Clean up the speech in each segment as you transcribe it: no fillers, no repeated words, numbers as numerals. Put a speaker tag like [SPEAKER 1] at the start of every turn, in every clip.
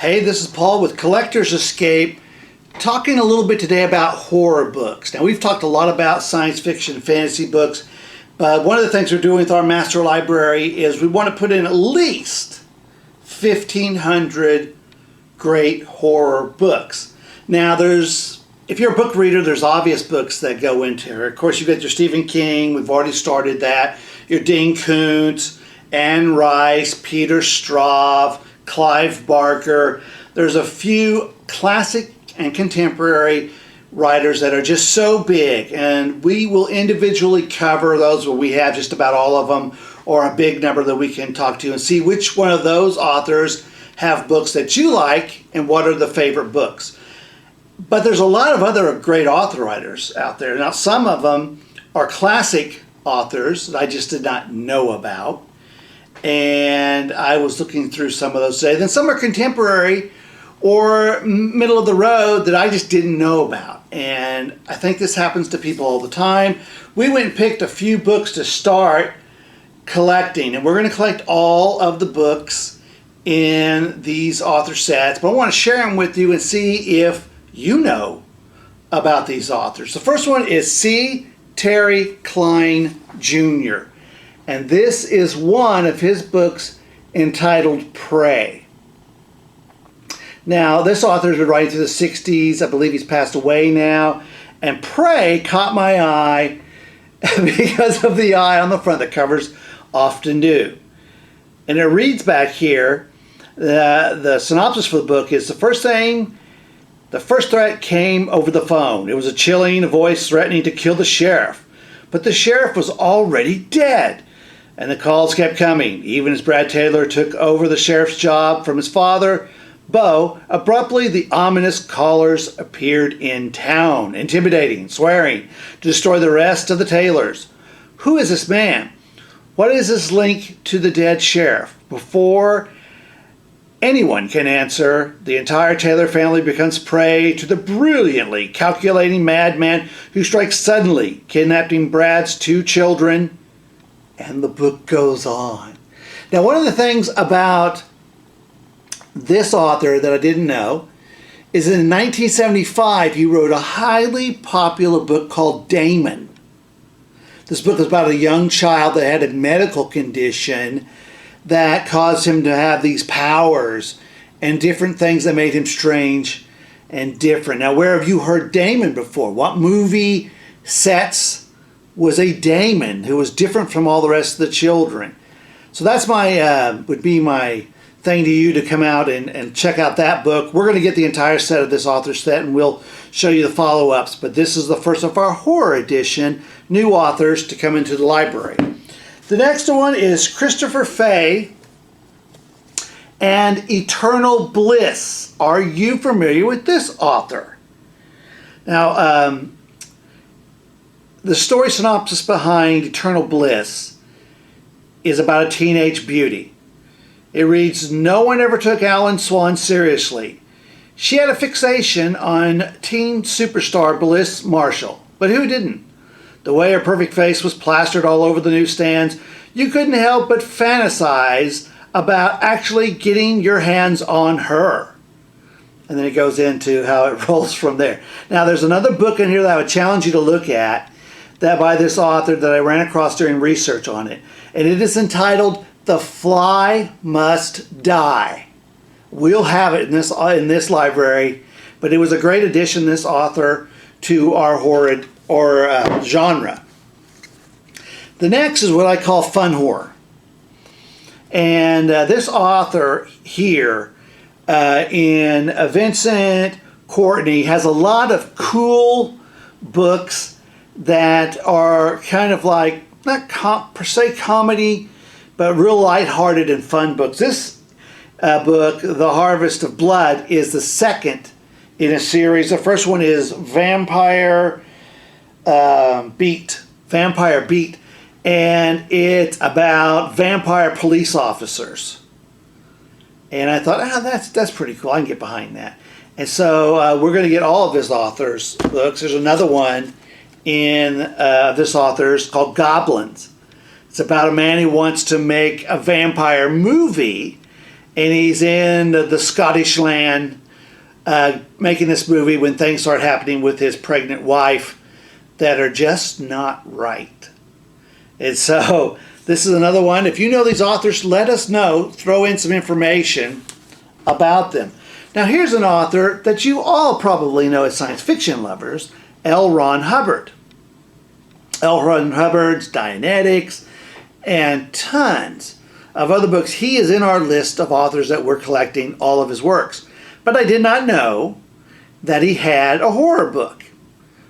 [SPEAKER 1] Hey, this is Paul with Collector's Escape, talking a little bit today about horror books. Now, we've talked a lot about science fiction and fantasy books, but one of the things we're doing with our master library is we want to put in at least 1,500 great horror books. Now, if you're a book reader, there's obvious books that go into here. Of course, you've got your Stephen King, we've already started that, your Dean Koontz, Anne Rice, Peter Straub, Clive Barker. There's a few classic and contemporary writers that are just so big, and we will individually cover those where we have just about all of them, or a big number that we can talk to and see which one of those authors have books that you like and what are the favorite books. But there's a lot of other great author writers out there. Now, some of them are classic authors that I just did not know about, and I was looking through some of those today. Then some are contemporary or middle of the road that I just didn't know about, and I think this happens to people all the time. We went and picked a few books to start collecting, and we're going to collect all of the books in these author sets, but I want to share them with you and see if you know about these authors. The first one is C. Terry Klein Jr., and this is one of his books entitled Prey. Now, this author has been writing through the 60s. I believe he's passed away now. And Prey caught my eye because of the eye on the front. The covers often do. And it reads back here, the synopsis for the book is, the first threat came over the phone. It was a chilling voice threatening to kill the sheriff. But the sheriff was already dead. And the calls kept coming. Even as Brad Taylor took over the sheriff's job from his father, Bo, abruptly the ominous callers appeared in town, intimidating, swearing to destroy the rest of the Taylors. Who is this man? What is his link to the dead sheriff? Before anyone can answer, the entire Taylor family becomes prey to the brilliantly calculating madman who strikes suddenly, kidnapping Brad's 2 children, and the book goes on. Now, one of the things about this author that I didn't know is in 1975 he wrote a highly popular book called Damon. This book is about a young child that had a medical condition that caused him to have these powers and different things that made him strange and different. Now, where have you heard Damon before? What movie sets was a Damon who was different from all the rest of the children? So that's would be my thing to you to come out and check out that book. We're going to get the entire set of this author set, and we'll show you the follow-ups. But this is the first of our horror edition, new authors to come into the library. The next one is Christopher Fahy and Eternal Bliss. Are you familiar with this author? Now, the story synopsis behind Eternal Bliss is about a teenage beauty. It reads, no one ever took Alan Swan seriously. She had a fixation on teen superstar Bliss Marshall, but who didn't? The way her perfect face was plastered all over the newsstands, you couldn't help but fantasize about actually getting your hands on her. And then it goes into how it rolls from there. Now, there's another book in here that I would challenge you to look at, that by this author that I ran across during research on it. And it is entitled The Fly Must Die. We'll have it in this library, but it was a great addition, this author, to our horror genre. The next is what I call fun horror. And this author here in Vincent Courtney has a lot of cool books that are kind of like, not per se comedy, but real lighthearted and fun books. This book, The Harvest of Blood, is the second in a series. The first one is Vampire Beat, and it's about vampire police officers. And I thought, that's pretty cool. I can get behind that. And so we're going to get all of his authors' books. There's another one in this author's called Goblins. It's about a man who wants to make a vampire movie, and he's in the Scottish land making this movie when things start happening with his pregnant wife that are just not right. And so this is another one. If you know these authors, let us know. Throw in some information about them. Now here's an author that you all probably know as science fiction lovers, L. Ron Hubbard. L. Ron Hubbard's Dianetics and tons of other books. He is in our list of authors that we're collecting all of his works. But I did not know that he had a horror book,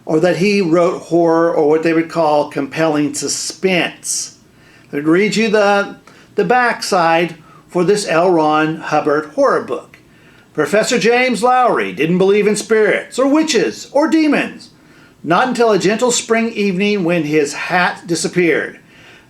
[SPEAKER 1] or that he wrote horror, or what they would call compelling suspense. I would read you the backside for this L. Ron Hubbard horror book. Professor James Lowry didn't believe in spirits or witches or demons, not until a gentle spring evening when his hat disappeared,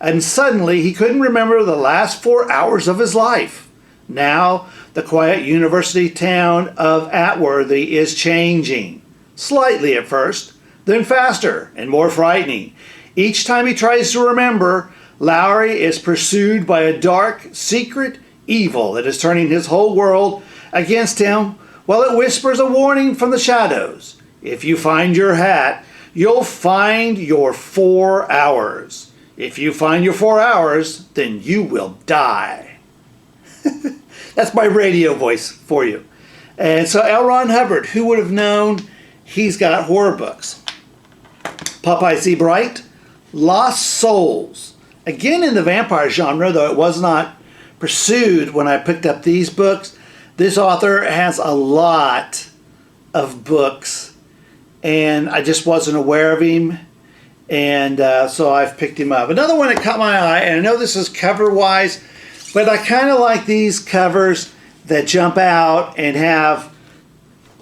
[SPEAKER 1] and suddenly he couldn't remember the last 4 hours of his life. Now, the quiet university town of Atworthy is changing, slightly at first, then faster and more frightening. Each time he tries to remember, Lowry is pursued by a dark, secret evil that is turning his whole world against him, while it whispers a warning from the shadows. If you find your hat, you'll find your 4 hours. If you find your 4 hours, then you will die. That's my radio voice for you. And so L. Ron Hubbard, who would have known? He's got horror books. Popeye C. Brite, Lost Souls. Again in the vampire genre, though it was not pursued when I picked up these books. This author has a lot of books, and I just wasn't aware of him, and so I've picked him up. Another one that caught my eye, and I know this is cover-wise, but I kind of like these covers that jump out and have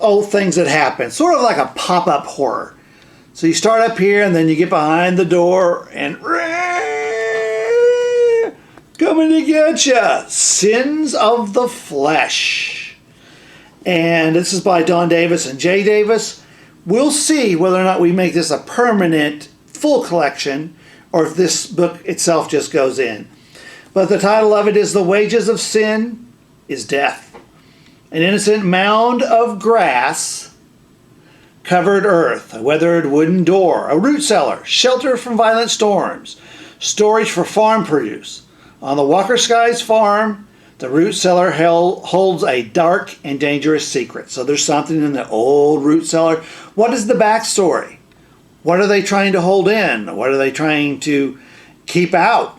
[SPEAKER 1] old things that happen, sort of like a pop-up horror. So you start up here, and then you get behind the door, and coming to get ya, Sins of the Flesh. And this is by Don Davis and Jay Davis. We'll see whether or not we make this a permanent full collection, or if this book itself just goes in. But the title of it is The Wages of Sin is Death. An innocent mound of grass covered earth, a weathered wooden door, a root cellar, shelter from violent storms, storage for farm produce. On the Walker Skies farm, the root cellar holds a dark and dangerous secret. So there's something in the old root cellar. What is the backstory? What are they trying to hold in? What are they trying to keep out?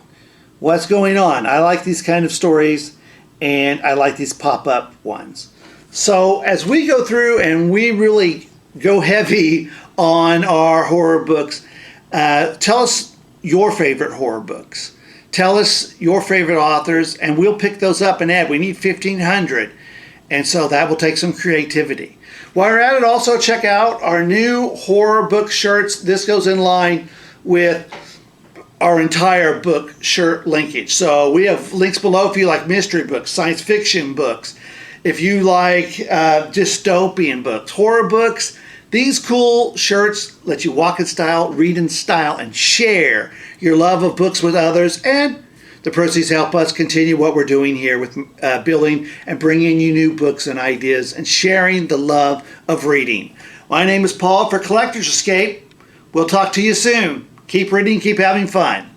[SPEAKER 1] What's going on? I like these kind of stories, and I like these pop-up ones. So as we go through and we really go heavy on our horror books, tell us your favorite horror books. Tell us your favorite authors, and we'll pick those up and add. We need 1,500, and so that will take some creativity. While you're at it, also check out our new horror book shirts. This goes in line with our entire book shirt linkage. So we have links below if you like mystery books, science fiction books, if you like dystopian books, horror books. These cool shirts let you walk in style, read in style, and share your love of books with others. And the proceeds help us continue what we're doing here with building and bringing you new books and ideas and sharing the love of reading. My name is Paul for Collector's Escape. We'll talk to you soon. Keep reading, keep having fun.